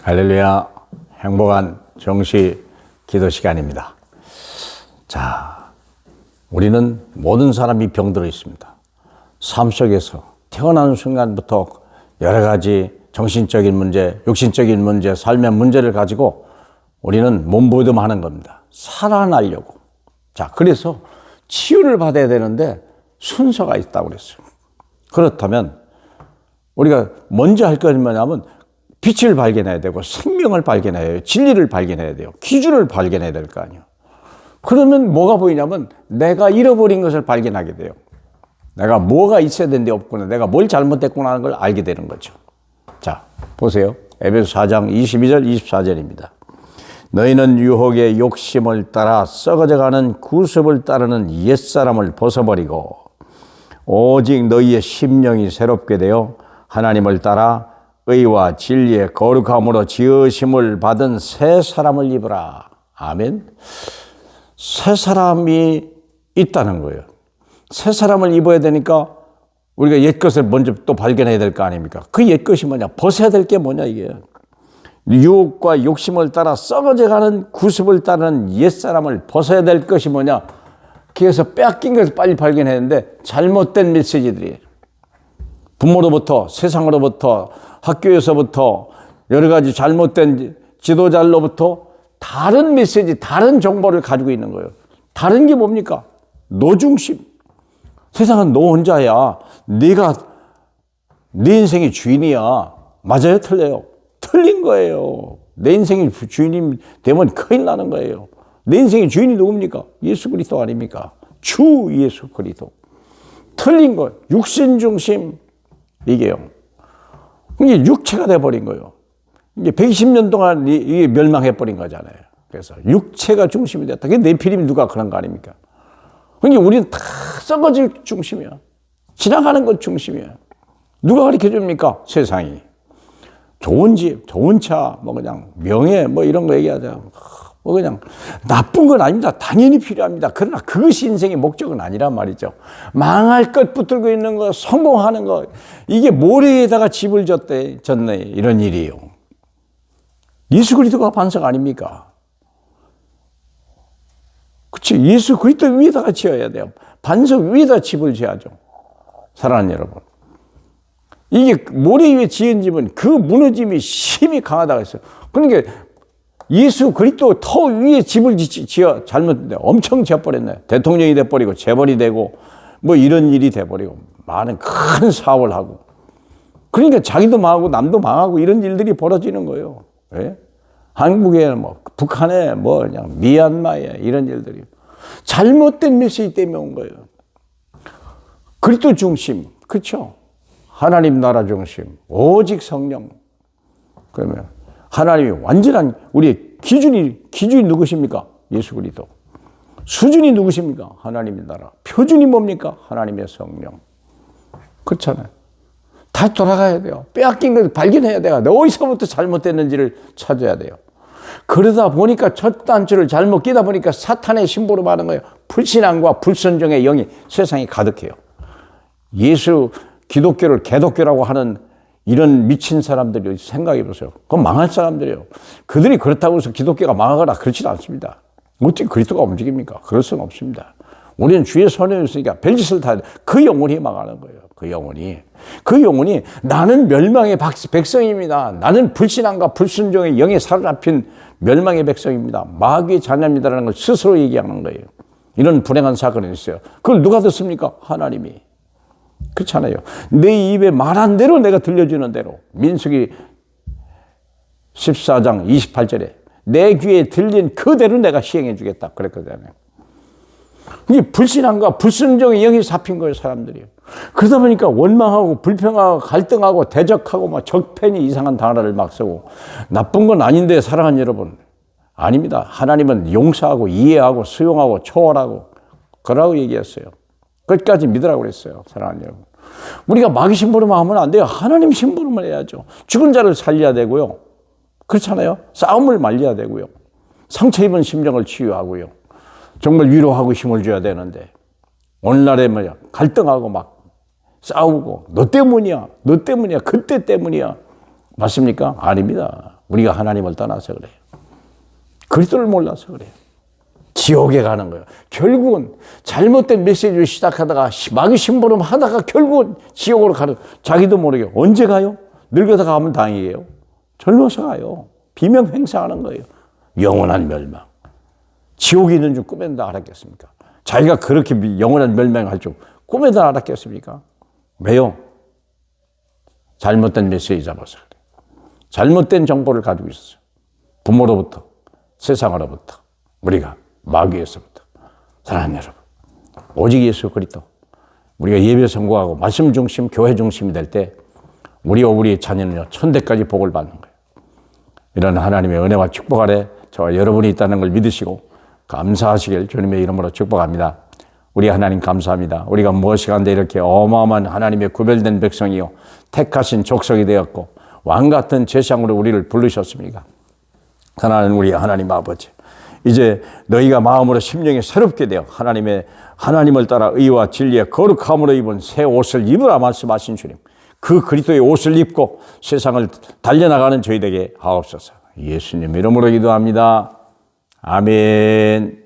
할렐루야. 행복한 정시 기도 시간입니다. 자, 우리는 모든 사람이 병들어 있습니다. 삶 속에서 태어나는 순간부터 여러 가지 정신적인 문제, 육신적인 문제, 삶의 문제를 가지고 우리는 몸부림하는 겁니다. 살아나려고. 자, 그래서 치유를 받아야 되는데 순서가 있다고 그랬어요. 그렇다면 우리가 먼저 할 것은 뭐냐면 빛을 발견해야 되고 생명을 발견해야 돼요. 진리를 발견해야 돼요. 기준을 발견해야 될 거 아니에요. 그러면 뭐가 보이냐면 내가 잃어버린 것을 발견하게 돼요. 내가 뭐가 있어야 되는데 없구나. 내가 뭘 잘못했구나 하는 걸 알게 되는 거죠. 자, 보세요. 에베소 4장 22절 24절입니다. 너희는 유혹의 욕심을 따라 썩어져가는 구습을 따르는 옛사람을 벗어버리고 오직 너희의 심령이 새롭게 되어 하나님을 따라 의와 진리의 거룩함으로 지으심을 받은 새 사람을 입으라. 아멘. 새 사람이 있다는 거예요. 새 사람을 입어야 되니까 우리가 옛 것을 먼저 또 발견해야 될 거 아닙니까? 그 옛 것이 뭐냐? 벗어야 될 게 뭐냐 이게. 유혹과 욕심을 따라 썩어져가는 구습을 따르는 옛 사람을 벗어야 될 것이 뭐냐? 그래서 빼앗긴 것을 빨리 발견해야 되는데 잘못된 메시지들이에요. 부모로부터, 세상으로부터, 학교에서부터, 여러 가지 잘못된 지도자로부터 다른 메시지, 다른 정보를 가지고 있는 거예요. 다른 게 뭡니까? 너 중심. 세상은 너 혼자야. 네가 네 인생의 주인이야. 맞아요? 틀려요? 틀린 거예요. 내 인생의 주인이 되면 큰일 나는 거예요. 내 인생의 주인이 누굽니까? 예수 그리스도 아닙니까? 주 예수 그리스도. 틀린 거예요. 육신 중심. 이게요. 이게 육체가 돼버린 거예요. 이게 120년 동안 이게 멸망해버린 거잖아요. 그래서 육체가 중심이 됐다. 그게 네피림이 누가 그런 거 아닙니까? 그러니까 우리는 다 썩어질 중심이야. 지나가는 것 중심이야. 누가 가르쳐 줍니까? 세상이. 좋은 집, 좋은 차, 뭐 그냥 명예, 뭐 이런 거 얘기하자. 뭐 그냥 나쁜 건 아닙니다. 당연히 필요합니다. 그러나 그것이 인생의 목적은 아니란 말이죠. 망할 것 붙들고 있는 거, 성공하는 거, 이게 모래에다가 집을 졌네 이런 일이에요. 예수 그리스도가 반석 아닙니까? 그렇죠. 예수 그리스도 위에다가 지어야 돼요. 반석 위에다 집을 지어야죠. 사랑하는 여러분. 이게 모래 위에 지은 집은 그 무너짐이 힘이 강하다고 했어요. 그러니까 예수 그리스도 터 위에 집을 지어 잘못했는데 엄청 지어버렸네. 대통령이 돼버리고 재벌이 되고 뭐 이런 일이 돼버리고 많은 큰 사업을 하고 그러니까 자기도 망하고 남도 망하고 이런 일들이 벌어지는 거예요. 예? 한국에 뭐 북한에 뭐 그냥 미얀마에 이런 일들이 잘못된 메시지 때문에 온 거예요. 그리스도 중심, 그렇죠? 하나님 나라 중심, 오직 성령. 그러면 하나님이 완전한 우리의 기준이 누구십니까? 예수 그리스도. 수준이 누구십니까? 하나님의 나라. 표준이 뭡니까? 하나님의 성령. 그렇잖아요. 다시 돌아가야 돼요. 빼앗긴 것을 발견해야 돼요. 어디서부터 잘못됐는지를 찾아야 돼요. 그러다 보니까 첫 단추를 잘못 끼다 보니까 사탄의 심부름 하는 거예요. 불신앙과 불순종의 영이 세상에 가득해요. 예수 기독교를 개독교라고 하는 이런 미친 사람들이 생각해 보세요. 그건 망할 사람들이에요. 그들이 그렇다고 해서 기독교가 망하거나 그렇지는 않습니다. 어떻게 그리스도가 움직입니까? 그럴 수는 없습니다. 우리는 주의 손에 있으니까 별짓을 다 그 영혼이 망하는 거예요. 그 영혼이 나는 멸망의 백성입니다. 나는 불신앙과 불순종의 영에 사로잡힌 멸망의 백성입니다. 마귀의 자녀입니다라는 걸 스스로 얘기하는 거예요. 이런 불행한 사건이 있어요. 그걸 누가 듣습니까? 하나님이. 그렇잖아요. 내 입에 말한 대로 내가 들려주는 대로. 민수기 14장 28절에 내 귀에 들린 그대로 내가 시행해 주겠다 그랬거든요. 이게 불신앙과 불순종의 영이 잡힌 거예요, 사람들이. 그러다 보니까 원망하고 불평하고 갈등하고 대적하고 막 적편이 이상한 단어를 막 쓰고 나쁜 건 아닌데 사랑하는 여러분. 아닙니다. 하나님은 용서하고 이해하고 수용하고 초월하고 그러라고 얘기했어요. 끝까지 믿으라고 그랬어요. 사랑하는 여러분. 우리가 마귀 심부름을 하면 안 돼요. 하나님 심부름을 해야죠. 죽은 자를 살려야 되고요. 그렇잖아요. 싸움을 말려야 되고요. 상처 입은 심령을 치유하고요. 정말 위로하고 힘을 줘야 되는데 오늘날에 뭐야 갈등하고 막 싸우고 너 때문이야 그때 때문이야 맞습니까? 아닙니다. 우리가 하나님을 떠나서 그래요. 그리스도를 몰라서 그래요. 지옥에 가는 거예요. 결국은 잘못된 메시지를 시작하다가 마귀 심부름 하다가 결국은 지옥으로 가는 거예요. 자기도 모르게. 언제 가요? 늙어서 가면 당이에요. 젊어서 가요. 비명 행사하는 거예요. 영원한 멸망. 지옥에 있는 줄 꿈에도 알았겠습니까? 자기가 그렇게 영원한 멸망할 줄 꿈에도 알았겠습니까? 왜요? 잘못된 메시지 잡아서 그래요. 잘못된 정보를 가지고 있어요. 부모로부터, 세상으로부터, 우리가 마귀에서부터. 사랑하는 여러분, 오직 예수 그리스도, 우리가 예배 선고하고 말씀 중심, 교회 중심이 될 때 우리와 우리의 자녀는요 천대까지 복을 받는 거예요. 이런 하나님의 은혜와 축복 아래 저와 여러분이 있다는 걸 믿으시고 감사하시길 주님의 이름으로 축복합니다. 우리 하나님 감사합니다. 우리가 무엇이 간데 이렇게 어마어마한 하나님의 구별된 백성이요 택하신 족속이 되었고 왕같은 제상으로 우리를 부르셨습니까? 하나님, 우리 하나님 아버지, 이제 너희가 마음으로 심령이 새롭게 되어 하나님을 따라 의와 진리의 거룩함으로 입은 새 옷을 입으라 말씀하신 주님, 그 그리스도의 옷을 입고 세상을 달려나가는 저희에게 하옵소서. 예수님 이름으로 기도합니다. 아멘.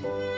네.